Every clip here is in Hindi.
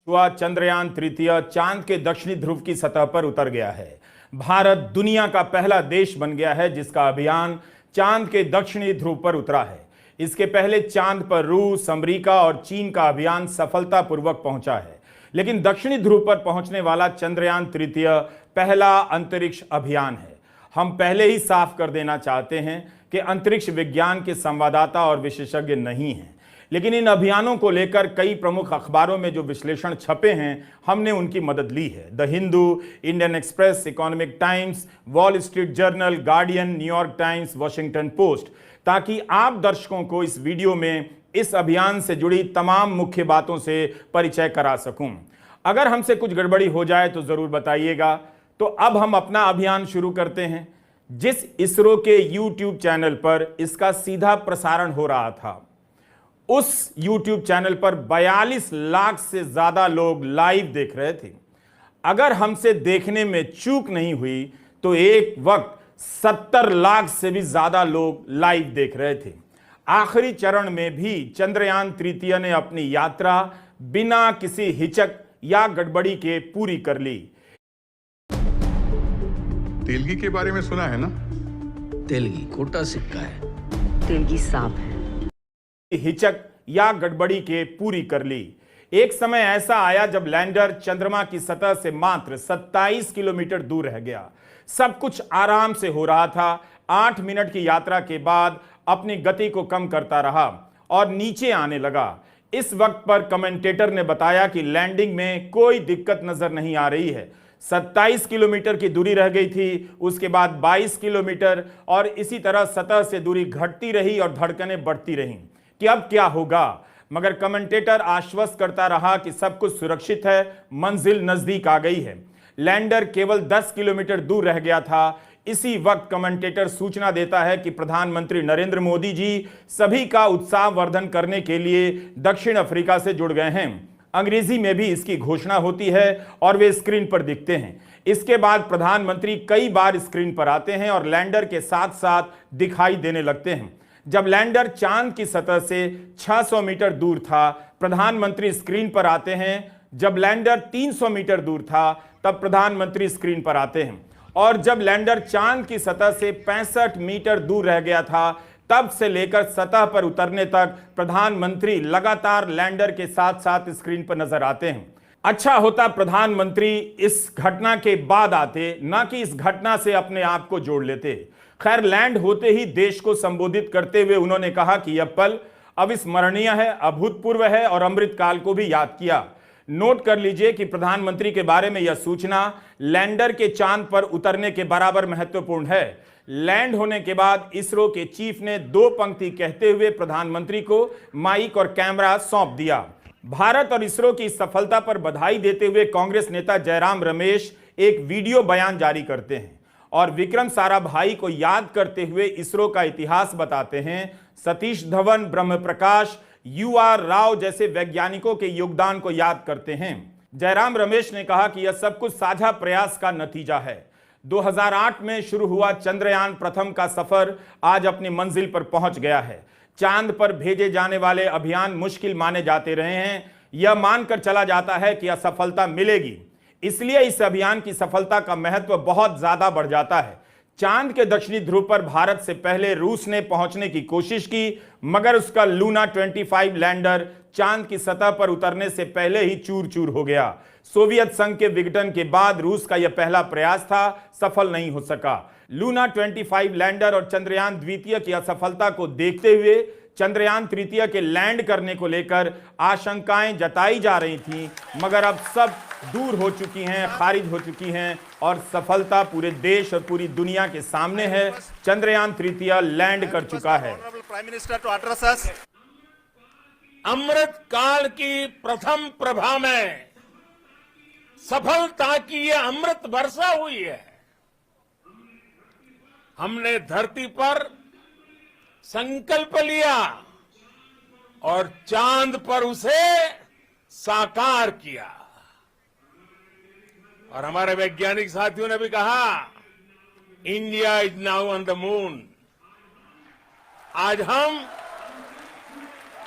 हुआ चंद्रयान तृतीय चांद के दक्षिणी ध्रुव की सतह पर उतर गया है। भारत दुनिया का पहला देश बन गया है जिसका अभियान चांद के दक्षिणी ध्रुव पर उतरा है। इसके पहले चांद पर रूस, अमेरिका और चीन का अभियान सफलतापूर्वक पहुंचा है, लेकिन दक्षिणी ध्रुव पर पहुंचने वाला चंद्रयान तृतीय पहला अंतरिक्ष अभियान है। हम पहले ही साफ कर देना चाहते हैं कि अंतरिक्ष विज्ञान के संवाददाता और विशेषज्ञ नहीं हैं, लेकिन इन अभियानों को लेकर कई प्रमुख अखबारों में जो विश्लेषण छपे हैं हमने उनकी मदद ली है। The Hindu, Indian express, economic times, wall street journal, guardian, New York times, Washington post, ताकि आप दर्शकों को इस वीडियो में इस अभियान से जुड़ी तमाम मुख्य बातों से परिचय करा सकूं। अगर हमसे कुछ गड़बड़ी हो जाए तो जरूर बताइएगा। तो अब हम अपना अभियान शुरू करते हैं। जिस इसरो के YouTube चैनल पर इसका सीधा प्रसारण हो रहा था, उस YouTube चैनल पर 42 लाख से ज्यादा लोग लाइव देख रहे थे। अगर हमसे देखने में चूक नहीं हुई तो एक वक्त 70 लाख से भी ज्यादा लोग लाइव देख रहे थे। आखिरी चरण में भी चंद्रयान तृतीय ने अपनी यात्रा बिना किसी हिचक या गड़बड़ी के पूरी कर ली। तेलगी के बारे में सुना है ना? तेलगी खोटा सिक्का है, तेलगी सांप है। हिचक या गड़बड़ी के पूरी कर ली। एक समय ऐसा आया जब लैंडर चंद्रमा की सतह से मात्र 27 किलोमीटर दूर रह गया। सब कुछ आराम से हो रहा था। 8 मिनट की यात्रा के बाद अपनी गति को कम करता रहा और नीचे आने लगा। इस वक्त पर कमेंटेटर ने बताया कि लैंडिंग में कोई दिक्कत नजर नहीं आ रही है। 27 किलोमीटर की दूरी रह गई थी, उसके बाद 22 किलोमीटर, और इसी तरह सतह से दूरी घटती रही और धड़कनें बढ़ती रहीं कि अब क्या होगा। मगर कमेंटेटर आश्वस्त करता रहा कि सब कुछ सुरक्षित है, मंजिल नजदीक आ गई है। लैंडर केवल 10 किलोमीटर दूर रह गया था। इसी वक्त कमेंटेटर सूचना देता है कि प्रधानमंत्री नरेंद्र मोदी जी सभी का उत्साहवर्धन करने के लिए दक्षिण अफ्रीका से जुड़ गए हैं। अंग्रेजी में भी इसकी घोषणा होती है और वे स्क्रीन पर दिखते हैं। इसके बाद प्रधानमंत्री कई बार स्क्रीन पर आते हैं और लैंडर के साथ साथ दिखाई देने लगते हैं। जब लैंडर चांद की सतह से 600 मीटर दूर था, प्रधानमंत्री स्क्रीन पर आते हैं। जब लैंडर 300 मीटर दूर था, तब प्रधानमंत्री स्क्रीन पर आते हैं। और जब लैंडर चांद की सतह से 65 मीटर दूर रह गया था, तब से लेकर सतह पर उतरने तक प्रधानमंत्री लगातार लैंडर के साथ साथ स्क्रीन पर नजर आते हैं। अच्छा होता प्रधानमंत्री इस घटना के बाद आते, ना कि इस घटना से अपने आप को जोड़ लेते। खैर, लैंड होते ही देश को संबोधित करते हुए उन्होंने कहा कि यह पल अविस्मरणीय है, अभूतपूर्व है और अमृतकाल को भी याद किया। नोट कर लीजिए कि प्रधानमंत्री के बारे में यह सूचना लैंडर के चांद पर उतरने के बराबर महत्वपूर्ण है। लैंड होने के बाद इसरो के चीफ ने 2 पंक्ति कहते हुए प्रधानमंत्री को माइक और कैमरा सौंप दिया। भारत और इसरो की सफलता पर बधाई देते हुए कांग्रेस नेता जयराम रमेश एक वीडियो बयान जारी करते हैं और विक्रम साराभाई को याद करते हुए इसरो का इतिहास बताते हैं। सतीश धवन, ब्रह्म प्रकाश, UR राव जैसे वैज्ञानिकों के योगदान को याद करते हैं। जयराम रमेश ने कहा कि यह सब कुछ साझा प्रयास का नतीजा है। 2008 में शुरू हुआ चंद्रयान प्रथम का सफर आज अपनी मंजिल पर पहुंच गया है। चांद पर भेजे जाने वाले अभियान मुश्किल माने जाते रहे हैं। यह मानकर चला जाता है कि असफलता मिलेगी, इसलिए इस अभियान की सफलता का महत्व बहुत ज्यादा बढ़ जाता है। चांद के दक्षिणी ध्रुव पर भारत से पहले रूस ने पहुंचने की कोशिश की, मगर उसका लूना 25 लैंडर चांद की सतह पर उतरने से पहले ही चूर चूर हो गया। सोवियत संघ के विघटन के बाद रूस का यह पहला प्रयास था, सफल नहीं हो सका। लूना 25 लैंडर और चंद्रयान द्वितीय की असफलता को देखते हुए चंद्रयान तृतीय के लैंड करने को लेकर आशंकाएं जताई जा रही थीं, मगर अब सब दूर हो चुकी हैं, खारिज हो चुकी हैं और सफलता पूरे देश और पूरी दुनिया के सामने है। चंद्रयान तृतीय लैंड कर चुका है। अमृत काल की प्रथम प्रभा में सफलता की यह अमृत वर्षा हुई है। हमने धरती पर संकल्प लिया और चांद पर उसे साकार किया। और हमारे वैज्ञानिक साथियों ने भी कहा, India is now on the moon. आज हम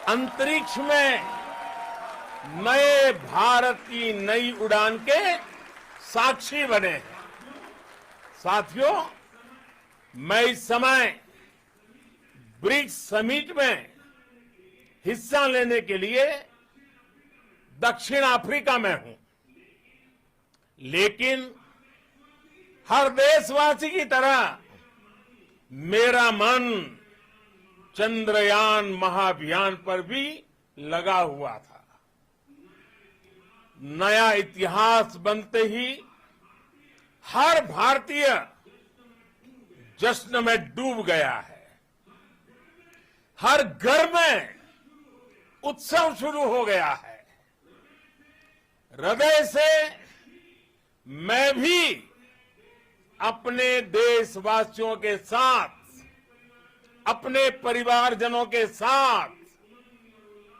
अंतरिक्ष में नए भारत की नई उड़ान के साक्षी बने हैं। साथियों, मैं इस समय ब्रिक्स समिट में हिस्सा लेने के लिए दक्षिण अफ्रीका में हूं, लेकिन हर देशवासी की तरह मेरा मन चंद्रयान महाअभियान पर भी लगा हुआ था। नया इतिहास बनते ही हर भारतीय जश्न में डूब गया है। हर घर में उत्सव शुरू हो गया है। हृदय से मैं भी अपने देशवासियों के साथ, अपने परिवारजनों के साथ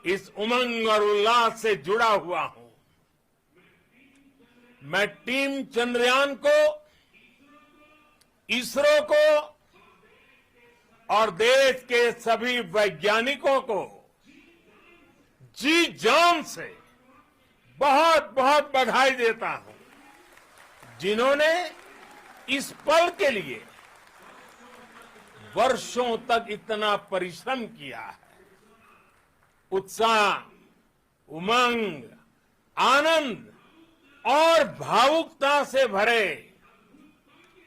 इस उमंग और उल्लास से जुड़ा हुआ हूं। मैं टीम चंद्रयान को, इसरो को और देश के सभी वैज्ञानिकों को जी जान से बहुत बहुत बधाई देता हूं, जिन्होंने इस पल के लिए वर्षों तक इतना परिश्रम किया है। उत्साह, उमंग, आनंद और भावुकता से भरे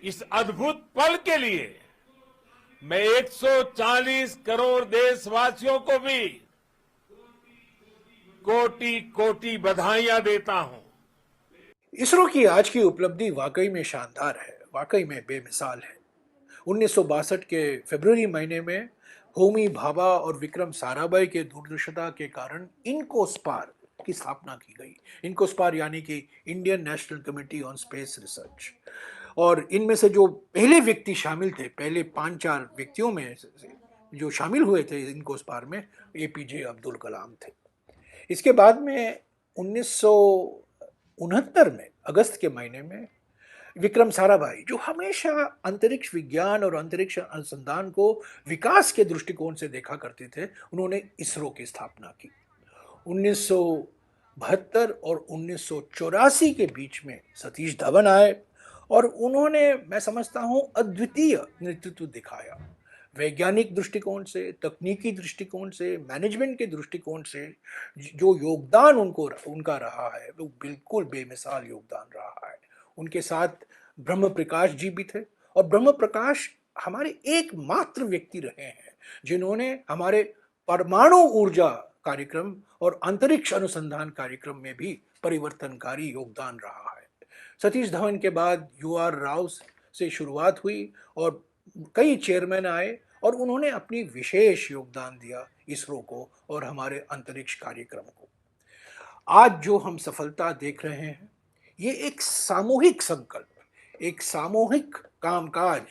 इस अद्भुत पल के लिए मैं 140 करोड़ देशवासियों को भी कोटि कोटि बधाइयां देता हूं। इसरो की आज की उपलब्धि वाकई में शानदार है, वाकई में बेमिसाल है। 1962 के फरवरी महीने में होमी भाभा और विक्रम साराभाई के दूरदर्शिता के कारण इनकोस्पार की स्थापना की गई। इनकोस्पार यानी कि Indian national committee on space research. और इनमें से जो पहले व्यक्ति शामिल थे, पहले 5-4 व्यक्तियों में से जो शामिल हुए थे इनकोस्पार में, एपीजे अब्दुल कलाम थे। इसके बाद में 1969 में अगस्त के महीने में विक्रम साराभाई, जो हमेशा अंतरिक्ष विज्ञान और अंतरिक्ष अनुसंधान को विकास के दृष्टिकोण से देखा करते थे, उन्होंने इसरो की स्थापना की। 1972 और 1984 के बीच में सतीश धवन आए और उन्होंने, मैं समझता हूं, अद्वितीय नेतृत्व दिखाया। वैज्ञानिक दृष्टिकोण से, तकनीकी दृष्टिकोण से, मैनेजमेंट के दृष्टिकोण से जो योगदान उनका रहा है वो बिल्कुल बेमिसाल योगदान रहा है। उनके साथ ब्रह्म प्रकाश जी भी थे और ब्रह्म प्रकाश हमारे एकमात्र व्यक्ति रहे हैं जिन्होंने हमारे परमाणु ऊर्जा कार्यक्रम और अंतरिक्ष अनुसंधान कार्यक्रम में भी परिवर्तनकारी योगदान रहा है। सतीश धवन के बाद UR राव से शुरुआत हुई और कई चेयरमैन आए और उन्होंने अपनी विशेष योगदान दिया इसरो को और हमारे अंतरिक्ष कार्यक्रम को। आज जो हम सफलता देख रहे हैं, ये एक सामूहिक संकल्प, एक सामूहिक कामकाज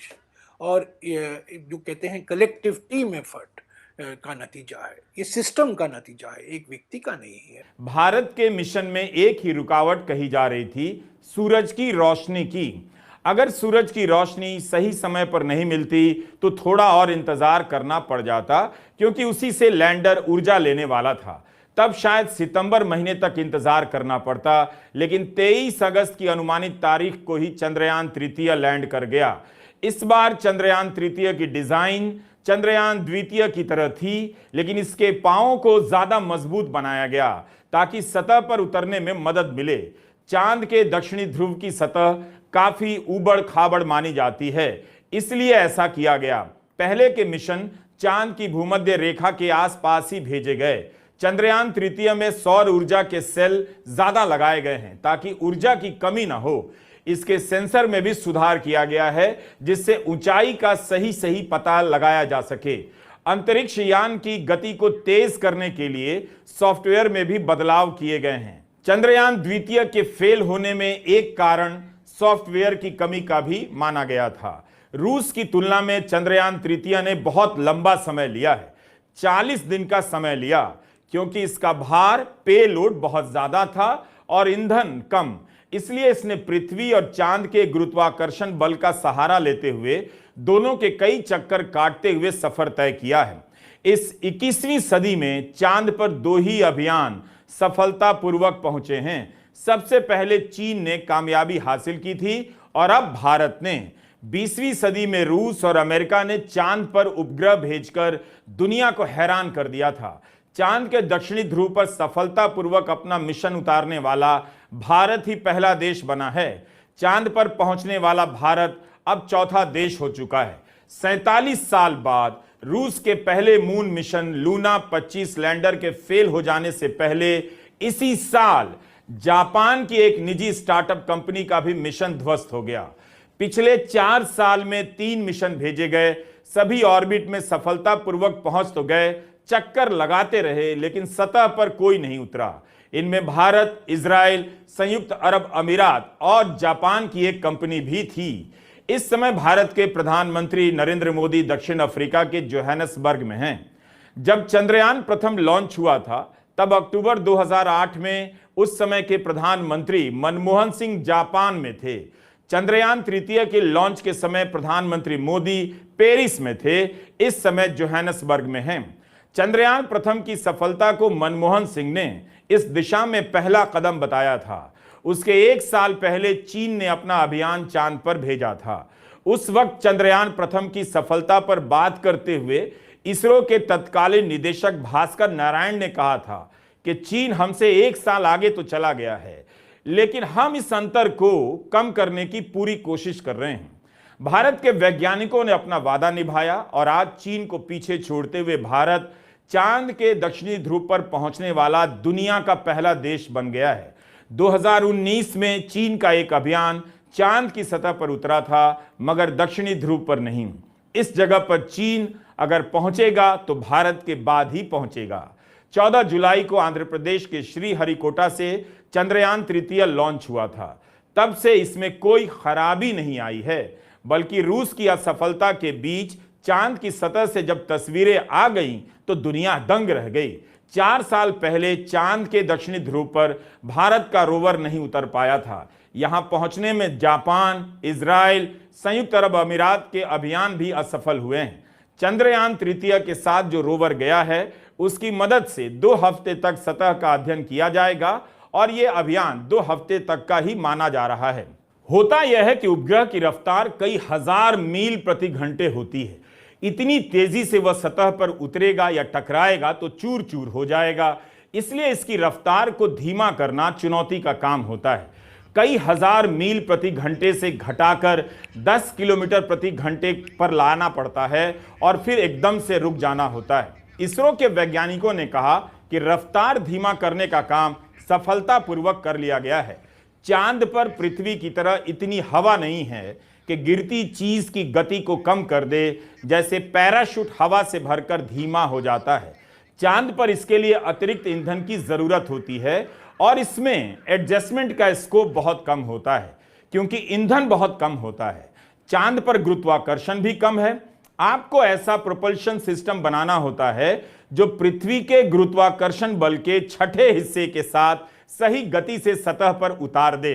और जो कहते हैं कलेक्टिव टीम एफर्ट का नतीजा है। ये सिस्टम का नतीजा है, एक व्यक्ति का नहीं है। भारत के मिशन में एक ही रुकावट कही जा रही थी, सूरज की रोशनी की। अगर सूरज की रोशनी सही समय पर नहीं मिलती तो थोड़ा और इंतजार करना पड़ जाता, क्योंकि उसी से लैंडर ऊर्जा लेने वाला था। तब शायद सितंबर महीने तक इंतजार करना पड़ता, लेकिन 23 अगस्त की अनुमानित तारीख को ही चंद्रयान तृतीय लैंड कर गया। इस बार चंद्रयान तृतीय की डिजाइन चंद्रयान द्वितीय की तरह थी, लेकिन इसके पांवों को ज्यादा मजबूत बनाया गया ताकि सतह पर उतरने में मदद मिले। चांद के दक्षिणी ध्रुव की सतह काफी ऊबड़ खाबड़ मानी जाती है, इसलिए ऐसा किया गया। पहले के मिशन चांद की भूमध्य रेखा के आसपास ही भेजे गए। चंद्रयान तृतीय में सौर ऊर्जा के सेल ज्यादा लगाए गए हैं ताकि ऊर्जा की कमी ना हो। इसके सेंसर में भी सुधार किया गया है जिससे ऊंचाई का सही पता लगाया जा सके। अंतरिक्ष यान की गति को तेज करने के लिए सॉफ्टवेयर में भी बदलाव किए गए हैं। चंद्रयान द्वितीय के फेल होने में एक कारण सॉफ्टवेयर की कमी का भी माना गया था। रूस की तुलना में चंद्रयान तृतीय ने बहुत लंबा समय लिया है, 40 दिन का समय लिया, क्योंकि इसका भार, पेलोड बहुत ज्यादा था और ईंधन कम। इसलिए इसने पृथ्वी और चांद के गुरुत्वाकर्षण बल का सहारा लेते हुए दोनों के कई चक्कर काटते हुए सफर तय किया है। इस 21वीं सदी में चांद पर 2 ही अभियान सफलतापूर्वक पहुंचे हैं। सबसे पहले चीन ने कामयाबी हासिल की थी और अब भारत ने। 20वीं सदी में रूस और अमेरिका ने चांद पर उपग्रह भेजकर दुनिया को हैरान कर दिया था। चांद के दक्षिणी ध्रुव पर सफलतापूर्वक अपना मिशन उतारने वाला भारत ही पहला देश बना है। चांद पर पहुंचने वाला भारत अब चौथा देश हो चुका है। 47 साल बाद रूस के पहले मून मिशन लूना 25 लैंडर के फेल हो जाने से पहले इसी साल जापान की एक निजी स्टार्टअप कंपनी का भी मिशन ध्वस्त हो गया। पिछले 4 साल में 3 मिशन भेजे गए, सभी ऑर्बिट में सफलतापूर्वक पहुंच तो गए, चक्कर लगाते रहे, लेकिन सतह पर कोई नहीं उतरा। इनमें भारत, इजराइल, संयुक्त अरब अमीरात और जापान की एक कंपनी भी थी। इस समय भारत के प्रधानमंत्री नरेंद्र मोदी दक्षिण अफ्रीका के जोहानिसबर्ग में हैं। जब चंद्रयान प्रथम लॉन्च हुआ था तब अक्टूबर 2008 में उस समय के प्रधानमंत्री मनमोहन सिंह जापान में थे। चंद्रयान तृतीय के लॉन्च के समय प्रधानमंत्री मोदी पेरिस में थे, इस समय जोहानिसबर्ग में हैं। चंद्रयान प्रथम की सफलता को मनमोहन सिंह ने इस दिशा में पहला कदम बताया था। उसके 1 साल पहले चीन ने अपना अभियान चांद पर भेजा था। उस वक्त चंद्रयान प्रथम की सफलता पर बात करते हुए इसरो के तत्कालीन निदेशक भास्कर नारायण ने कहा था कि चीन हमसे 1 साल आगे तो चला गया है, लेकिन हम इस अंतर को कम करने की पूरी कोशिश कर रहे हैं। भारत के वैज्ञानिकों ने अपना वादा निभाया और आज चीन को पीछे छोड़ते हुए भारत चांद के दक्षिणी ध्रुव पर पहुंचने वाला दुनिया का पहला देश बन गया है। 2019 में चीन का एक अभियान चांद की सतह पर उतरा था, मगर दक्षिणी ध्रुव पर नहीं। इस जगह पर चीन अगर पहुंचेगा तो भारत के बाद ही पहुंचेगा। 14 जुलाई को आंध्र प्रदेश के श्रीहरिकोटा से चंद्रयान तृतीय लॉन्च हुआ था। तब से इसमें कोई खराबी नहीं आई है, बल्कि रूस की असफलता के बीच चांद की सतह से जब तस्वीरें आ गईं तो दुनिया दंग रह गई। 4 साल पहले चांद के दक्षिणी ध्रुव पर भारत का रोवर नहीं उतर पाया था। यहां पहुंचने में जापान, इजराइल, संयुक्त अरब अमीरात के अभियान भी असफल हुए हैं। चंद्रयान तृतीय के साथ जो रोवर गया है उसकी मदद से 2 हफ्ते तक सतह का अध्ययन किया जाएगा और यह अभियान 2 हफ्ते तक का ही माना जा रहा है। होता यह है कि उपग्रह की रफ्तार कई हजार मील प्रति घंटे होती है। इतनी तेजी से वह सतह पर उतरेगा या टकराएगा तो चूर चूर हो जाएगा। इसलिए इसकी रफ्तार को धीमा करना चुनौती का काम होता है। कई हजार मील प्रति घंटे से घटाकर 10 किलोमीटर प्रति घंटे पर लाना पड़ता है और फिर एकदम से रुक जाना होता है। इसरो के वैज्ञानिकों ने कहा कि रफ्तार धीमा करने का काम सफलतापूर्वक कर लिया गया है। चांद पर पृथ्वी की तरह इतनी हवा नहीं है कि गिरती चीज की गति को कम कर दे, जैसे पैराशूट हवा से भरकर धीमा हो जाता है। चांद पर इसके लिए अतिरिक्त ईंधन की जरूरत होती है और इसमें एडजस्टमेंट का स्कोप बहुत कम होता है, क्योंकि ईंधन बहुत कम होता है। चांद पर गुरुत्वाकर्षण भी कम है। आपको ऐसा प्रोपल्शन सिस्टम बनाना होता है जो पृथ्वी के गुरुत्वाकर्षण बल के छठे हिस्से के साथ सही गति से सतह पर उतार दे।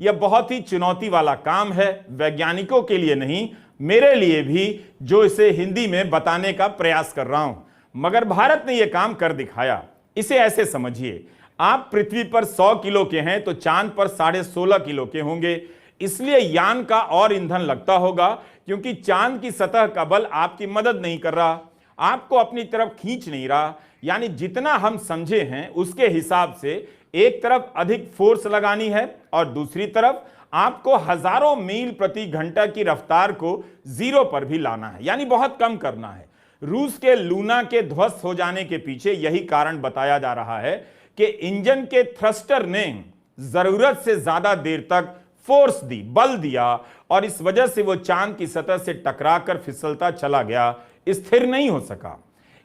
यह बहुत ही चुनौती वाला काम है, वैज्ञानिकों के लिए नहीं, मेरे लिए भी, जो इसे हिंदी में बताने का प्रयास कर रहा हूं। मगर भारत ने यह काम कर दिखाया। इसे ऐसे समझिए, आप पृथ्वी पर 100 किलो के हैं तो चांद पर 16.5 किलो के होंगे। इसलिए यान का और ईंधन लगता होगा, क्योंकि चांद की सतह का बल आपकी मदद नहीं कर रहा, आपको अपनी तरफ खींच नहीं रहा। यानी जितना हम समझे हैं उसके हिसाब से एक तरफ अधिक फोर्स लगानी है और दूसरी तरफ आपको हजारों मील प्रति घंटा की रफ्तार को 0 पर भी लाना है, यानी बहुत कम करना है। रूस के लूना के ध्वस्त हो जाने के पीछे यही कारण बताया जा रहा है कि इंजन के थ्रस्टर ने जरूरत से ज्यादा देर तक फोर्स दी, बल दिया, और इस वजह से वो चांद की सतह से टकराकर फिसलता चला गया, स्थिर नहीं हो सका।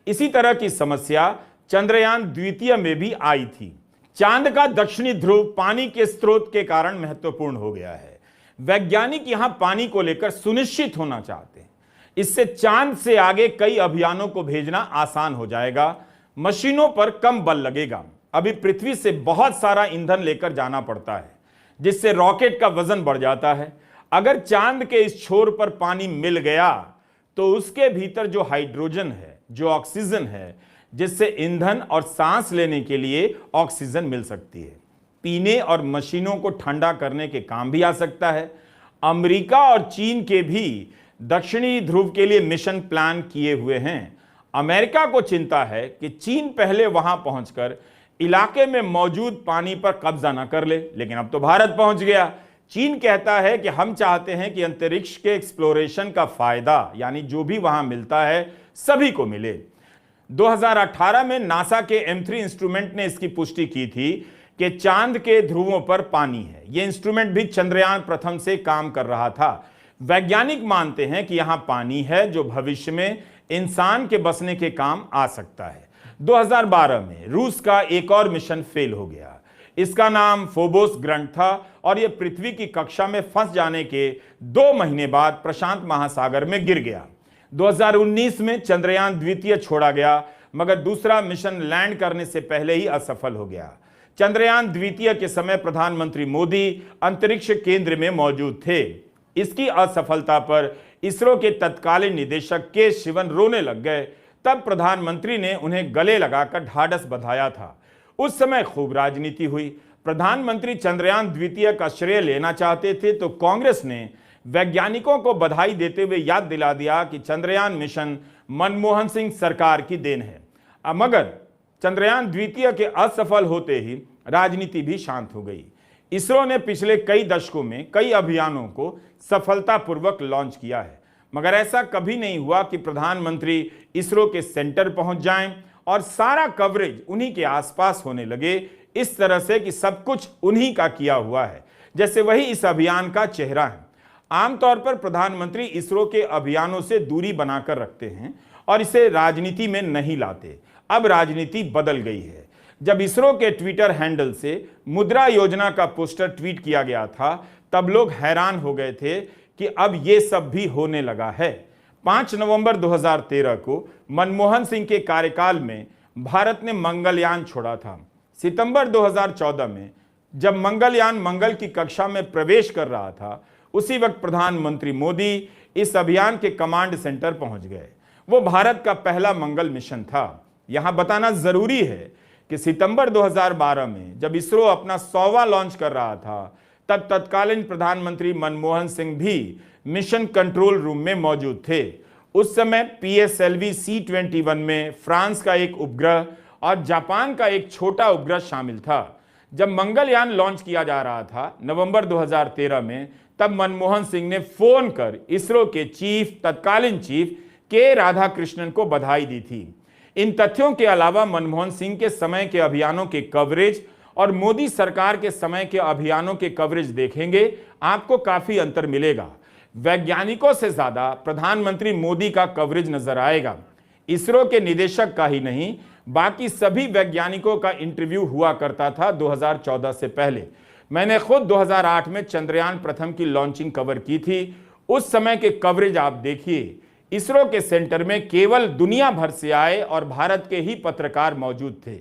इसी तरह की समस्या चंद्रयान द्वितीय में भी आई थी। चांद का दक्षिणी ध्रुव पानी के स्रोत के कारण महत्वपूर्ण हो गया है। वैज्ञानिक यहां पानी को लेकर सुनिश्चित होना चाहते हैं। इससे चांद से आगे कई अभियानों को भेजना आसान हो जाएगा। मशीनों पर कम बल लगेगा। अभी पृथ्वी से बहुत सारा ईंधन लेकर जाना पड़ता है, जिससे रॉकेट का वजन बढ़ जाता है। अगर चांद के इस छोर पर पानी मिल गया तो उसके भीतर जो हाइड्रोजन है, जो ऑक्सीजन है, जिससे ईंधन और सांस लेने के लिए ऑक्सीजन मिल सकती है। पीने और मशीनों को ठंडा करने के काम भी आ सकता है। अमेरिका और चीन के भी दक्षिणी ध्रुव के लिए मिशन प्लान किए हुए हैं। अमेरिका को चिंता है कि चीन पहले वहां पहुंचकर इलाके में मौजूद पानी पर कब्जा न कर ले, लेकिन अब तो भारत पहुंच गया। चीन कहता है कि हम चाहते हैं कि अंतरिक्ष के एक्सप्लोरेशन का फायदा, यानी जो भी वहां मिलता है, सभी को मिले। 2018 में नासा के M3 इंस्ट्रूमेंट ने इसकी पुष्टि की थी कि चांद के ध्रुवों पर पानी है। यह इंस्ट्रूमेंट भी चंद्रयान प्रथम से काम कर रहा था। वैज्ञानिक मानते हैं कि यहां पानी है जो भविष्य में इंसान के बसने के काम आ सकता है। 2012 में रूस का एक और मिशन फेल हो गया। इसका नाम फोबोस ग्रंट था और यह पृथ्वी की कक्षा में फंस जाने के 2 महीने बाद प्रशांत महासागर में गिर गया। 2019 में चंद्रयान द्वितीय छोड़ा गया, मगर दूसरा मिशन लैंड करने से पहले ही असफल हो गया। चंद्रयान द्वितीय के समय प्रधानमंत्री मोदी अंतरिक्ष केंद्र में मौजूद थे। इसकी असफलता पर इसरो के तत्कालीन निदेशक के शिवन रोने लग गए। तब प्रधानमंत्री ने उन्हें गले लगाकर ढाढ़स बंधाया था। उस समय खूब राजनीति हुई। प्रधानमंत्री चंद्रयान द्वितीय का श्रेय लेना चाहते थे तो कांग्रेस ने वैज्ञानिकों को बधाई देते हुए याद दिला दिया कि चंद्रयान मिशन मनमोहन सिंह सरकार की देन है। मगर चंद्रयान द्वितीय के असफल होते ही राजनीति भी शांत हो गई। इसरो ने पिछले कई दशकों में कई अभियानों को सफलतापूर्वक लॉन्च किया है, मगर ऐसा कभी नहीं हुआ कि प्रधानमंत्री इसरो के सेंटर पहुंच जाएं और सारा कवरेज उन्हीं के आसपास होने लगे, इस तरह से कि सब कुछ उन्हीं का किया हुआ है, जैसे वही इस अभियान का चेहरा है। आमतौर पर प्रधानमंत्री इसरो के अभियानों से दूरी बनाकर रखते हैं और इसे राजनीति में नहीं लाते। अब राजनीति बदल गई है। जब इसरो के ट्विटर हैंडल से मुद्रा योजना का पोस्टर ट्वीट किया गया था, तब लोग हैरान हो गए थे कि अब यह सब भी होने लगा है। 5 नवंबर 2013 को मनमोहन सिंह के कार्यकाल में भारत ने मंगलयान छोड़ा था। सितंबर 2014 में जब मंगलयान मंगल की कक्षा में प्रवेश कर रहा था, उसी वक्त प्रधानमंत्री मोदी इस अभियान के कमांड सेंटर पहुंच गए। वो भारत का पहला मंगल मिशन था। यहां बताना जरूरी है कि सितंबर 2012 में जब इसरो अपना 100वां लॉन्च कर रहा था, तब तत्कालीन प्रधानमंत्री मनमोहन सिंह भी मिशन कंट्रोल रूम में मौजूद थे। उस समय PSLV C-21 में फ्रांस का एक उपग्रह और जापान का एक छोटा उपग्रह शामिल था। जब मंगलयान लॉन्च किया जा रहा था नवंबर 2013 में, तब मनमोहन सिंह ने फोन कर इसरो के तत्कालीन चीफ के राधाकृष्णन को बधाई दी थी। इन तथ्यों के अलावा मनमोहन सिंह के समय के अभियानों के कवरेज और मोदी सरकार के समय के अभियानों के कवरेज देखेंगे, आपको काफी अंतर मिलेगा। वैज्ञानिकों से ज्यादा प्रधानमंत्री मोदी का कवरेज नजर आएगा। इसरो के निदेशक का ही नहीं, बाकी सभी वैज्ञानिकों का इंटरव्यू हुआ करता था 2014 से पहले। मैंने खुद 2008 में चंद्रयान प्रथम की लॉन्चिंग कवर की थी। उस समय के कवरेज आप देखिए। इसरो के सेंटर में केवल दुनिया भर से आए और भारत के ही पत्रकार मौजूद थे।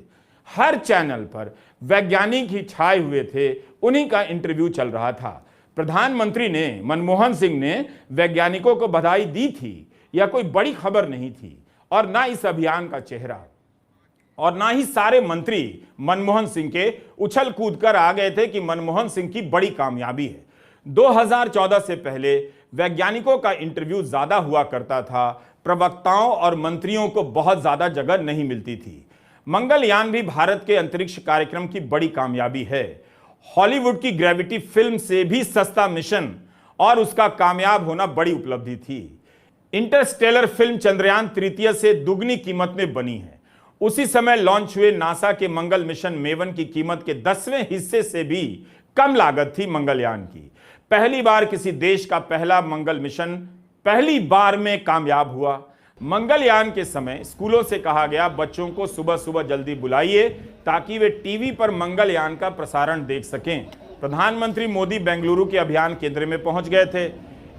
हर चैनल पर वैज्ञानिक ही छाए हुए थे, उन्हीं का इंटरव्यू चल रहा था। प्रधानमंत्री ने, मनमोहन सिंह ने वैज्ञानिकों को बधाई दी थी। यह कोई बड़ी खबर नहीं थी और ना इस अभियान का चेहरा, और ना ही सारे मंत्री मनमोहन सिंह के उछल कूद कर आ गए थे कि मनमोहन सिंह की बड़ी कामयाबी है। 2014 से पहले वैज्ञानिकों का इंटरव्यू ज्यादा हुआ करता था। प्रवक्ताओं और मंत्रियों को बहुत ज्यादा जगह नहीं मिलती थी। मंगलयान भी भारत के अंतरिक्ष कार्यक्रम की बड़ी कामयाबी है। हॉलीवुड की ग्रेविटी फिल्म से भी सस्ता मिशन और उसका कामयाब होना बड़ी उपलब्धि थी। इंटरस्टेलर फिल्म चंद्रयान तृतीय से दुगनी कीमत में बनी है। उसी समय लॉन्च हुए नासा के मंगल मिशन मेवन की कीमत के 10वें हिस्से से भी कम लागत थी मंगलयान की। पहली बार किसी देश का पहला मंगल मिशन पहली बार में कामयाब हुआ। मंगलयान के समय स्कूलों से कहा गया, बच्चों को सुबह सुबह जल्दी बुलाइए ताकि वे टीवी पर मंगलयान का प्रसारण देख सकें। प्रधानमंत्री मोदी बेंगलुरु के अभियान केंद्र में पहुंच गए थे।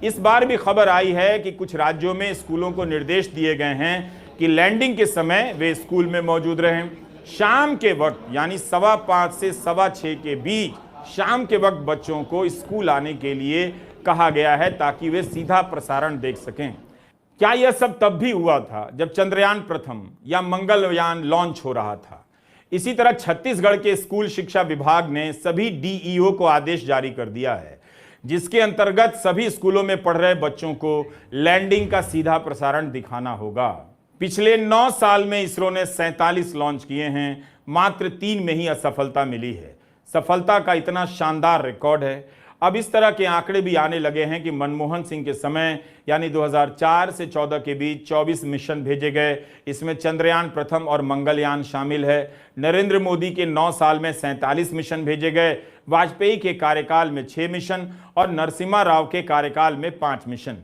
इस बार भी खबर आई है कि कुछ राज्यों में स्कूलों को निर्देश दिए गए हैं कि लैंडिंग के समय वे स्कूल में मौजूद रहें। शाम के वक्त यानी 5:15 से 6:15 के बीच शाम के वक्त बच्चों को स्कूल आने के लिए कहा गया है ताकि वे सीधा प्रसारण देख सकें। क्या यह सब तब भी हुआ था जब चंद्रयान प्रथम या मंगलयान लॉन्च हो रहा था? इसी तरह छत्तीसगढ़ के स्कूल शिक्षा विभाग ने सभी डीईओ को आदेश जारी कर दिया है, जिसके अंतर्गत सभी स्कूलों में पढ़ रहे बच्चों को लैंडिंग का सीधा प्रसारण दिखाना होगा। पिछले 9 साल में इसरो ने 47 लॉन्च किए हैं, मात्र 3 में ही असफलता मिली है। सफलता का इतना शानदार रिकॉर्ड है। अब इस तरह के आंकड़े भी आने लगे हैं कि मनमोहन सिंह के समय यानी 2004 से 14 के बीच 24 मिशन भेजे गए। इसमें चंद्रयान प्रथम और मंगलयान शामिल है। नरेंद्र मोदी के 9 साल में 47 मिशन भेजे गए। वाजपेयी के कार्यकाल में 6 मिशन और नरसिम्हा राव के कार्यकाल में 5 मिशन।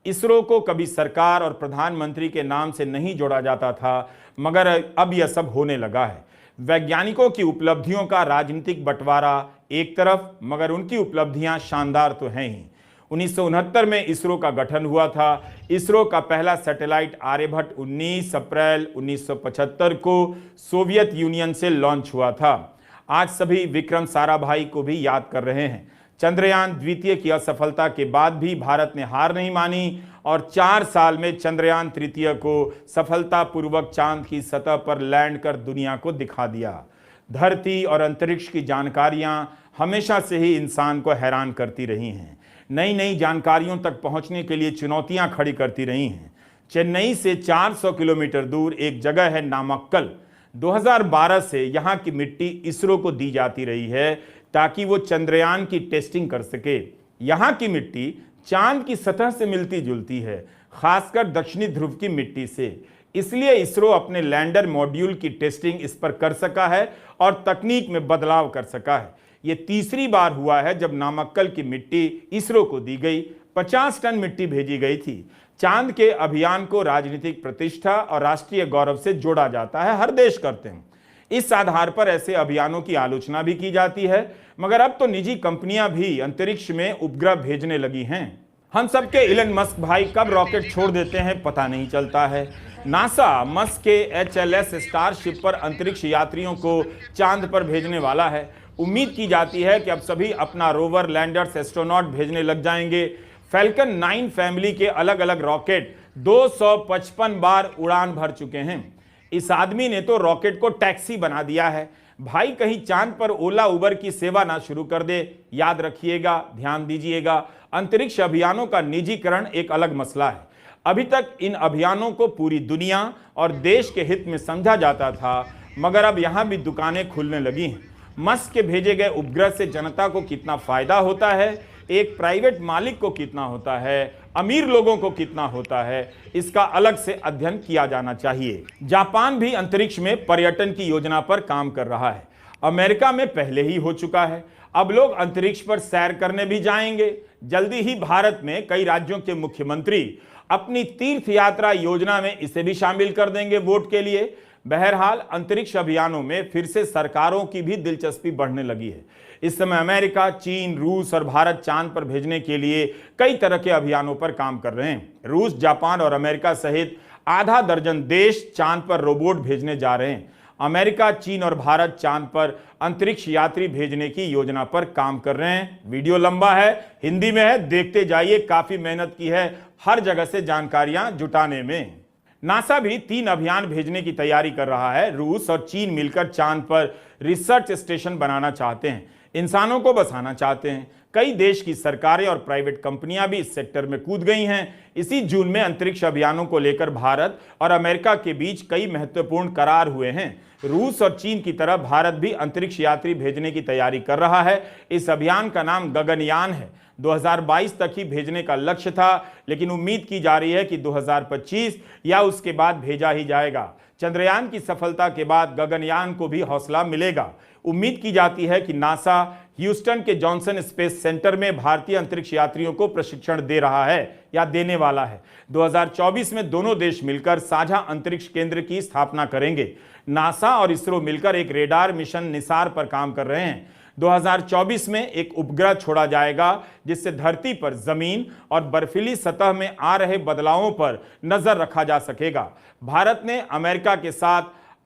इसरो को कभी सरकार और प्रधानमंत्री के नाम से नहीं जोड़ा जाता था, मगर अब यह सब होने लगा है। वैज्ञानिकों की उपलब्धियों का राजनीतिक बंटवारा एक तरफ, मगर उनकी उपलब्धियां शानदार तो हैं ही। 1969 में इसरो का गठन हुआ था। इसरो का पहला सैटेलाइट आर्यभट्ट 19 अप्रैल 1975 को सोवियत यूनियन से लॉन्च हुआ था। आज सभी विक्रम साराभाई को भी याद कर रहे हैं। चंद्रयान द्वितीय की असफलता के बाद भी भारत ने हार नहीं मानी और 4 साल में चंद्रयान तृतीय को सफलतापूर्वक चांद की सतह पर लैंड कर दुनिया को दिखा दिया। धरती और अंतरिक्ष की जानकारियां हमेशा से ही इंसान को हैरान करती रही हैं। नई नई जानकारियों तक पहुंचने के लिए चुनौतियां खड़ी करती रही हैं। चेन्नई से 400 किलोमीटर दूर एक जगह है नामक्कल। 2012 से यहां की मिट्टी इसरो को दी जाती रही है ताकि वो चंद्रयान की टेस्टिंग कर सके। यहां की मिट्टी चांद की सतह से मिलती जुलती है, खासकर दक्षिणी ध्रुव की मिट्टी से। इसलिए इसरो अपने लैंडर मॉड्यूल की टेस्टिंग इस पर कर सका है और तकनीक में बदलाव कर सका है। यह तीसरी बार हुआ है जब नामक्कल की मिट्टी इसरो को दी गई। 50 टन मिट्टी भेजी गई थी। चांद के अभियान को राजनीतिक प्रतिष्ठा और राष्ट्रीय गौरव से जोड़ा जाता है, हर देश करते हैं। इस आधार पर ऐसे अभियानों की आलोचना भी की जाती है, मगर अब तो निजी कंपनियां भी अंतरिक्ष में उपग्रह भेजने लगी हैं। हम सबके इलन मस्क भाई कब रॉकेट छोड़ देते हैं पता नहीं चलता है। नासा मस्क के HLS स्टारशिप पर अंतरिक्ष यात्रियों को चांद पर भेजने वाला है। उम्मीद की जाती है कि अब सभी अपना रोवर, लैंडर्स, एस्ट्रोनॉट भेजने लग जाएंगे। फैल्कन 9 फैमिली के अलग अलग रॉकेट 255 बार उड़ान भर चुके हैं। इस आदमी ने तो रॉकेट को टैक्सी बना दिया है। भाई कहीं चांद पर ओला उबर की सेवा ना शुरू कर दे। याद रखिएगा, ध्यान दीजिएगा, अंतरिक्ष अभियानों का निजीकरण एक अलग मसला है। अभी तक इन अभियानों को पूरी दुनिया और देश के हित में समझा जाता था, मगर अब यहां भी दुकानें खुलने लगी हैं। मस्क के भेजे गए उपग्रह से जनता को कितना फायदा होता है, एक प्राइवेट मालिक को कितना होता है, अमीर लोगों को कितना होता है, इसका अलग से अध्ययन किया जाना चाहिए। जापान भी अंतरिक्ष में पर्यटन की योजना पर काम कर रहा है। अमेरिका में पहले ही हो चुका है। अब लोग अंतरिक्ष पर सैर करने भी जाएंगे। जल्दी ही भारत में कई राज्यों के मुख्यमंत्री अपनी तीर्थ यात्रा योजना में इसे भी शामिल कर देंगे वोट के लिए। बहरहाल अंतरिक्ष अभियानों में फिर से सरकारों की भी दिलचस्पी बढ़ने लगी है। इस समय अमेरिका, चीन, रूस और भारत चांद पर भेजने के लिए कई तरह के अभियानों पर काम कर रहे हैं। रूस, जापान और अमेरिका सहित आधा दर्जन देश चांद पर रोबोट भेजने जा रहे हैं। अमेरिका, चीन और भारत चांद पर अंतरिक्ष यात्री भेजने की योजना पर काम कर रहे हैं। वीडियो लंबा है, हिंदी में है, देखते जाइए। काफी मेहनत की है हर जगह से जानकारियां जुटाने में। नासा भी 3 अभियान भेजने की तैयारी कर रहा है। रूस और चीन मिलकर चांद पर रिसर्च स्टेशन बनाना चाहते हैं, इंसानों को बसाना चाहते हैं। कई देश की सरकारें और प्राइवेट कंपनियां भी इस सेक्टर में कूद गई हैं। इसी जून में अंतरिक्ष अभियानों को लेकर भारत और अमेरिका के बीच कई महत्वपूर्ण करार हुए हैं। रूस और चीन की तरह भारत भी अंतरिक्ष यात्री भेजने की तैयारी कर रहा है। इस अभियान का नाम गगनयान है। 2022 तक ही भेजने का लक्ष्य था, लेकिन उम्मीद की जा रही है कि 2025 या उसके बाद भेजा ही जाएगा। चंद्रयान की सफलता के बाद गगनयान को भी हौसला मिलेगा। उम्मीद की जाती है कि नासा ह्यूस्टन के जॉनसन स्पेस सेंटर में भारतीय अंतरिक्ष यात्रियों को प्रशिक्षण दे रहा है या देने वाला है। 2024 में दोनों देश मिलकर साझा अंतरिक्ष केंद्र की स्थापना करेंगे। नासा और इसरो मिलकर एक रेडार मिशन निसार पर काम कर रहे हैं। 2024 में एक उपग्रह छोड़ा जाएगा जिससे धरती पर जमीन और बर्फीली सतह में आ रहे बदलावों पर नजर रखा जा सकेगा। भारत ने अमेरिका के साथ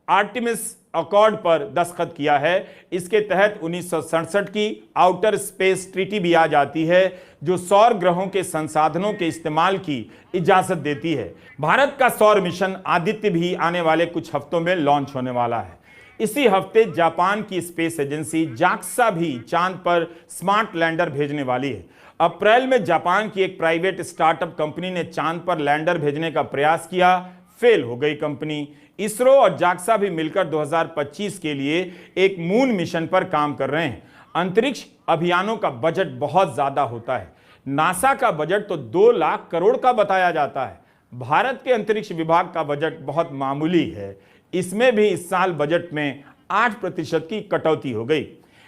आर्टेमिस अकॉर्ड पर दस्तखत किया है। इसके तहत 1967 की आउटर स्पेस ट्रीटी भी आ जाती है, जो सौर ग्रहों के संसाधनों के इस्तेमाल की इजाजत देती है। भारत का सौर मिशन आदित्य भी आने वाले कुछ हफ्तों में लॉन्च होने वाला है। इसी हफ्ते जापान की स्पेस एजेंसी जाक्सा भी चांद पर स्मार्ट लैंडर भेजने वाली है। अप्रैल में जापान की एक प्राइवेट स्टार्टअप कंपनी ने चांद पर लैंडर भेजने का प्रयास किया, फेल हो गई कंपनी। इसरो और जाक्सा भी मिलकर 2025 के लिए एक मून मिशन पर काम कर रहे हैं। अंतरिक्ष अभियानों का बजट बहुत ज्यादा होता है। नासा का बजट तो 2 लाख करोड़ का बताया जाता है। भारत के अंतरिक्ष विभाग का बजट बहुत मामूली है। इसमें भी इस साल बजट में 8% की कटौती हो गई।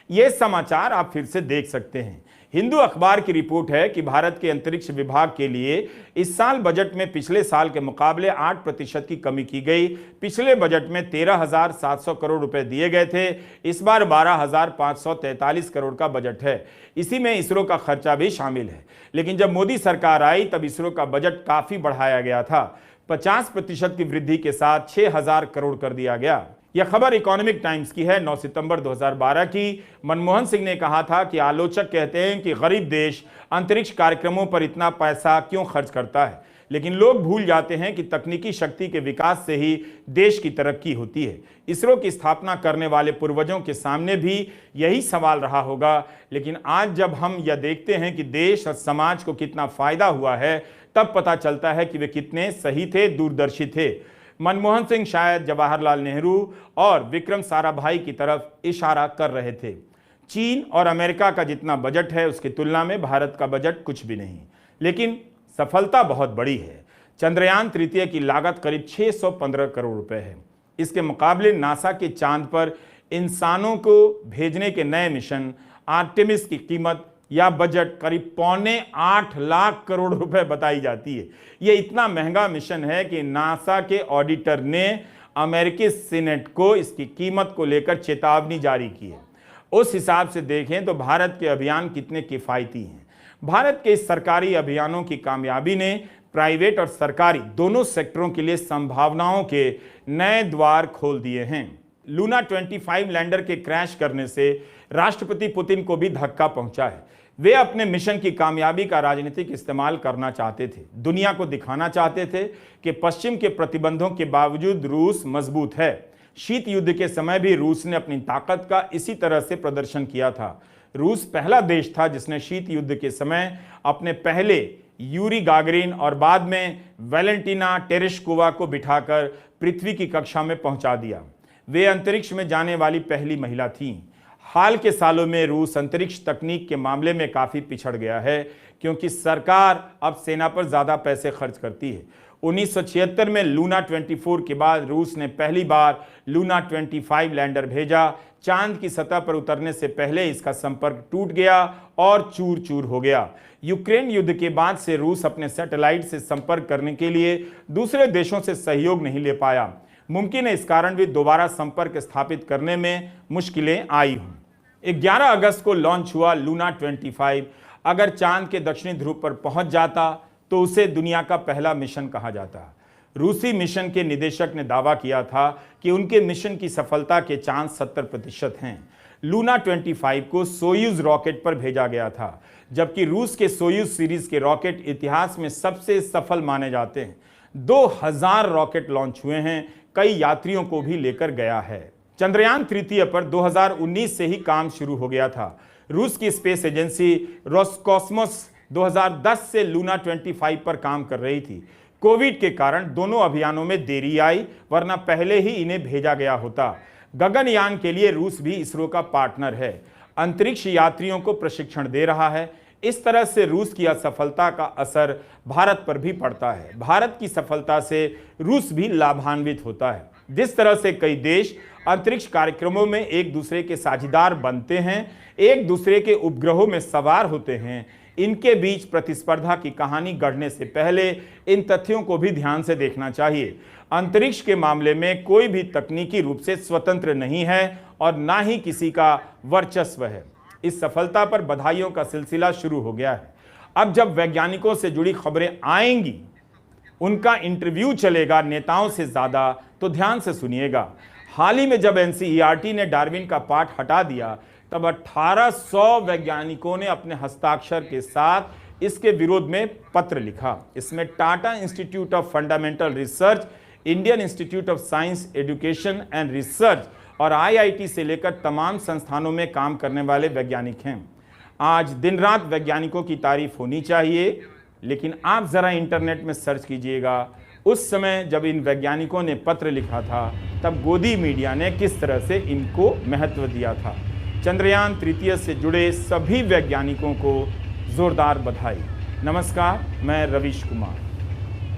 ये समाचार आप फिर से देख सकते हैं। हिंदू अखबार की रिपोर्ट है कि भारत के अंतरिक्ष विभाग के लिए इस साल बजट में पिछले साल के मुकाबले 8% की कमी की गई। पिछले बजट में 13,700 करोड़ रुपए दिए गए थे। इस बार 12,543 करोड़ का बजट है। इसी में इसरो का खर्चा भी शामिल है। लेकिन जब मोदी सरकार आई तब इसरो का बजट काफी बढ़ाया गया था। 50% की वृद्धि के साथ 6,000 करोड़ कर दिया गया। यह खबर इकोनॉमिक टाइम्स की है, 9 सितंबर 2012 की। मनमोहन सिंह ने कहा था कि आलोचक कहते हैं कि गरीब देश अंतरिक्ष कार्यक्रमों पर इतना पैसा क्यों खर्च करता है, लेकिन लोग भूल जाते हैं कि तकनीकी शक्ति के विकास से ही देश की तरक्की होती है। इसरो की स्थापना करने वाले पूर्वजों के सामने भी यही सवाल रहा होगा, लेकिन आज जब हम यह देखते हैं कि देश और समाज को कितना फायदा हुआ है, तब पता चलता है कि वे कितने सही थे, दूरदर्शी थे। मनमोहन सिंह शायद जवाहरलाल नेहरू और विक्रम साराभाई की तरफ इशारा कर रहे थे। चीन और अमेरिका का जितना बजट है उसकी तुलना में भारत का बजट कुछ भी नहीं, लेकिन सफलता बहुत बड़ी है। चंद्रयान तृतीय की लागत करीब 615 करोड़ रुपए है। इसके मुकाबले नासा के चांद पर इंसानों को भेजने के नए मिशन आर्टेमिस की कीमत या बजट करीब 7.25 लाख करोड़ रुपए बताई जाती है। यह इतना महंगा मिशन है कि नासा के ऑडिटर ने अमेरिकी सीनेट को इसकी कीमत को लेकर चेतावनी जारी की है। उस हिसाब से देखें तो भारत के अभियान कितने किफायती हैं। भारत के इस सरकारी अभियानों की कामयाबी ने प्राइवेट और सरकारी दोनों सेक्टरों के लिए संभावनाओं के नए द्वार खोल दिए हैं। लूना 25 लैंडर के क्रैश करने से राष्ट्रपति पुतिन को भी धक्का पहुंचा है। वे अपने मिशन की कामयाबी का राजनीतिक इस्तेमाल करना चाहते थे। दुनिया को दिखाना चाहते थे कि पश्चिम के प्रतिबंधों के बावजूद रूस मजबूत है। शीत युद्ध के समय भी रूस ने अपनी ताकत का इसी तरह से प्रदर्शन किया था। रूस पहला देश था जिसने शीत युद्ध के समय अपने पहले यूरी गागरिन और बाद में वैलेंटीना टेरेश्कोवा को बिठाकर पृथ्वी की कक्षा में पहुंचा दिया। वे अंतरिक्ष में जाने वाली पहली महिला थीं। हाल के सालों में रूस अंतरिक्ष तकनीक के मामले में काफी पिछड़ गया है, क्योंकि सरकार अब सेना पर ज्यादा पैसे खर्च करती है। 1976 में लूना 24 के बाद रूस ने पहली बार लूना 25 लैंडर भेजा। चांद की सतह पर उतरने से पहले इसका संपर्क टूट गया और चूर चूर हो गया। यूक्रेन युद्ध के बाद से रूस अपने सैटेलाइट से संपर्क करने के लिए दूसरे देशों से सहयोग नहीं ले पाया। मुमकिन है इस कारण भी दोबारा संपर्क स्थापित करने में मुश्किलें आई हों। 11 अगस्त को लॉन्च हुआ लूना 25। अगर चांद के दक्षिणी ध्रुव पर पहुंच जाता तो उसे दुनिया का पहला मिशन कहा जाता। रूसी मिशन के निदेशक ने दावा किया था कि उनके मिशन की सफलता के चांस 70% हैं। लूना 25 को सोयूज रॉकेट पर भेजा गया था, जबकि रूस के सोयूज सीरीज के रॉकेट इतिहास में सबसे सफल माने जाते हैं। 2000 रॉकेट लॉन्च हुए हैं, कई यात्रियों को भी लेकर गया है। चंद्रयान तृतीय पर 2019 से ही काम शुरू हो गया था। रूस की स्पेस एजेंसी रोसकॉस्मोस 2010 से लूना 25 पर काम कर रही थी। कोविड के कारण दोनों अभियानों में देरी आई, वरना पहले ही इन्हें भेजा गया होता। गगनयान के लिए रूस भी इसरो का पार्टनर है, अंतरिक्ष यात्रियों को प्रशिक्षण दे रहा है। इस तरह से रूस की असफलता का असर भारत पर भी पड़ता है। भारत की सफलता से रूस भी लाभान्वित होता है। जिस तरह से कई देश अंतरिक्ष कार्यक्रमों में एक दूसरे के साझेदार बनते हैं, एक दूसरे के उपग्रहों में सवार होते हैं, इनके बीच प्रतिस्पर्धा की कहानी गढ़ने से पहले इन तथ्यों को भी ध्यान से देखना चाहिए। अंतरिक्ष के मामले में कोई भी तकनीकी रूप से स्वतंत्र नहीं है और ना ही किसी का वर्चस्व है। इस सफलता पर बधाइयों का सिलसिला शुरू हो गया है। अब जब वैज्ञानिकों से जुड़ी खबरें आएंगी, उनका इंटरव्यू चलेगा नेताओं से ज्यादा, तो ध्यान से सुनिएगा। हाल ही में जब एनसीईआरटी ने डार्विन का पाठ हटा दिया, तब 1800 वैज्ञानिकों ने अपने हस्ताक्षर के साथ इसके विरोध में पत्र लिखा। इसमें Tata institute of fundamental research, Indian institute of science education and research और आईआईटी से लेकर तमाम संस्थानों में काम करने वाले वैज्ञानिक हैं। आज दिन रात वैज्ञानिकों की तारीफ होनी चाहिए, लेकिन आप जरा इंटरनेट में सर्च कीजिएगा, उस समय जब इन वैज्ञानिकों ने पत्र लिखा था, तब गोदी मीडिया ने किस तरह से इनको महत्व दिया था। चंद्रयान तृतीय से जुड़े सभी वैज्ञानिकों को जोरदार बधाई। नमस्कार, मैं रवीश कुमार।